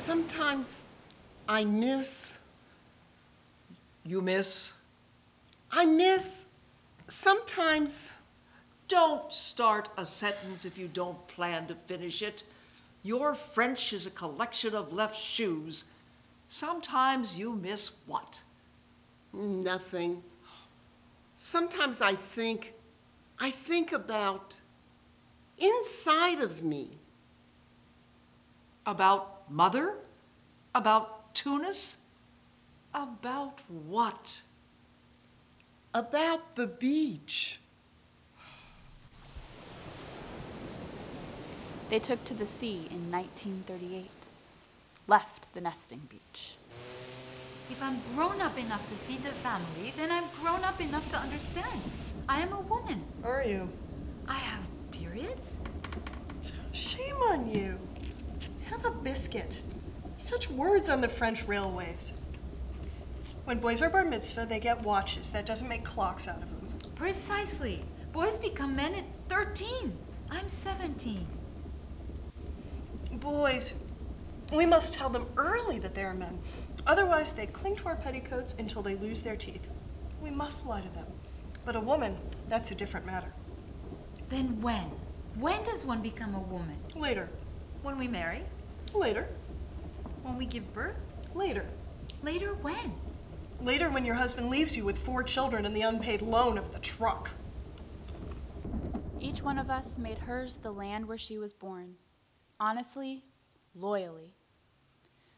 Sometimes I miss. You miss? I miss. Sometimes. Don't start a sentence if you don't plan to finish it. Your French is a collection of left shoes. Sometimes you miss what? Nothing. Sometimes I think about inside of me. About mother? About Tunis? About what? About the beach. They took to the sea in 1938, left the nesting beach. If I'm grown up enough to feed the family, then I'm grown up enough to understand. I am a woman. Are you? I have periods. Shame on you. Have a biscuit. Such words on the French railways. When boys are bar mitzvah, they get watches. That doesn't make clocks out of them. Precisely. Boys become men at 13. I'm 17. Boys, we must tell them early that they are men. Otherwise, they cling to our petticoats until they lose their teeth. We must lie to them. But a woman, that's a different matter. Then when? When does one become a woman? Later. When we marry? Later. When we give birth? Later. Later when? Later when your husband leaves you with 4 children and the unpaid loan of the truck. Each one of us made hers the land where she was born. Honestly, loyally.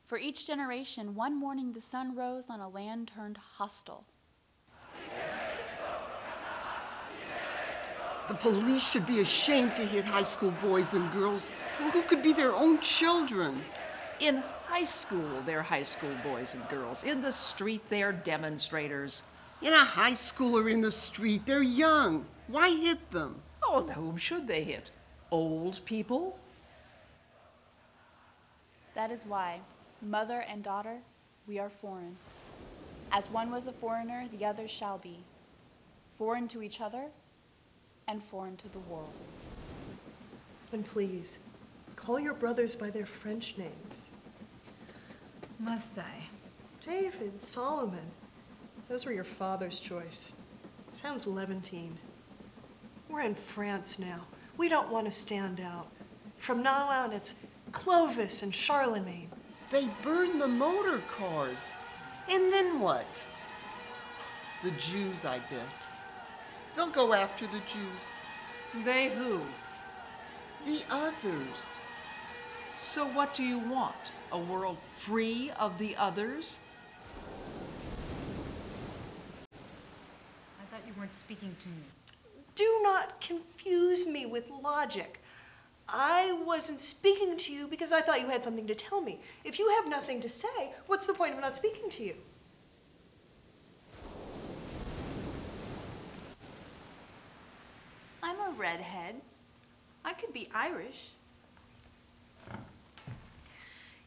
For each generation, one morning the sun rose on a land turned hostile. The police should be ashamed to hit high school boys and girls who could be their own children. In high school, they're high school boys and girls. In the street, they're demonstrators. In a high schooler in the street, they're young. Why hit them? Oh, whom should they hit? Old people? That is why, mother and daughter, we are foreign. As one was a foreigner, the other shall be. Foreign to each other and foreign to the world. And please, call your brothers by their French names. Must I? David, Solomon. Those were your father's choice. Sounds Levantine. We're in France now. We don't want to stand out. From now on, it's Clovis and Charlemagne. They burn the motor cars. And then what? The Jews, I bet. They'll go after the Jews. They who? The others. So what do you want? A world free of the others? I thought you weren't speaking to me. Do not confuse me with logic. I wasn't speaking to you because I thought you had something to tell me. If you have nothing to say, what's the point of not speaking to you? I'm a redhead. I could be Irish.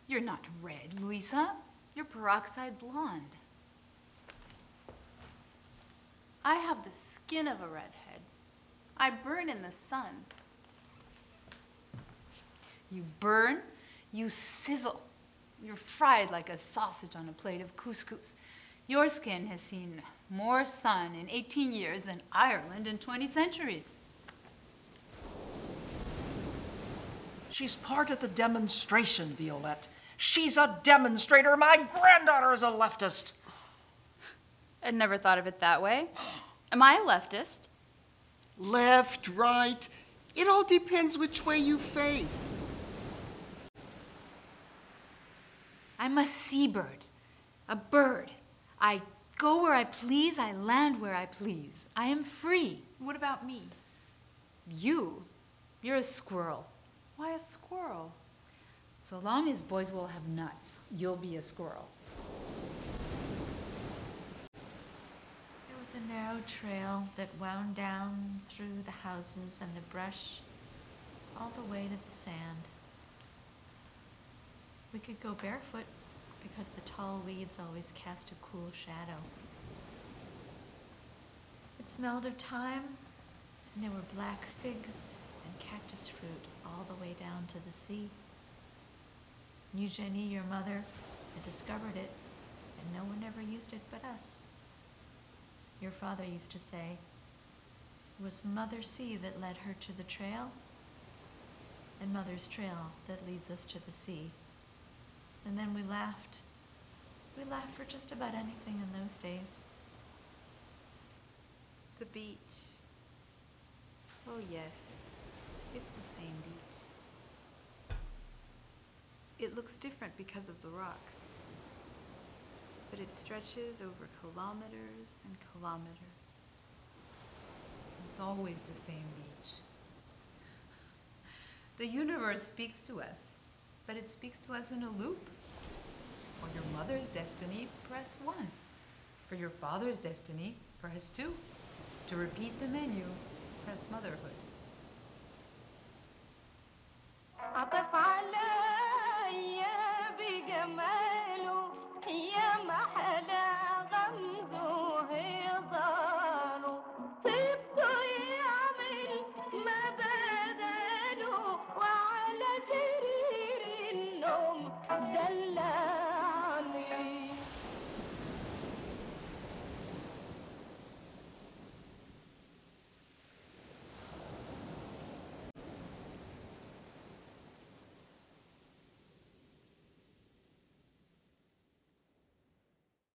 You're not red, Louisa. You're peroxide blonde. I have the skin of a redhead. I burn in the sun. You burn, you sizzle. You're fried like a sausage on a plate of couscous. Your skin has seen more sun in 18 years than Ireland in 20 centuries. She's part of the demonstration, Violette. She's a demonstrator. My granddaughter is a leftist. I'd never thought of it that way. Am I a leftist? Left, right. It all depends which way you face. I'm a seabird, a bird. I go where I please, I land where I please. I am free. What about me? You're a squirrel. Why a squirrel? So long as boys will have nuts, you'll be a squirrel. There was a narrow trail that wound down through the houses and the brush all the way to the sand. We could go barefoot because the tall weeds always cast a cool shadow. It smelled of thyme, and there were black figs and cactus fruit all the way down to the sea. Eugenie, your mother, had discovered it, and no one ever used it but us. Your father used to say, it was Mother's sea that led her to the trail, and Mother's trail that leads us to the sea. And then we laughed. We laughed for just about anything in those days. The beach. Oh, yes. It's the same beach. It looks different because of the rocks. But it stretches over kilometers and kilometers. It's always the same beach. The universe speaks to us, but it speaks to us in a loop. For your mother's destiny, press 1. For your father's destiny, press 2. To repeat the menu, press motherhood.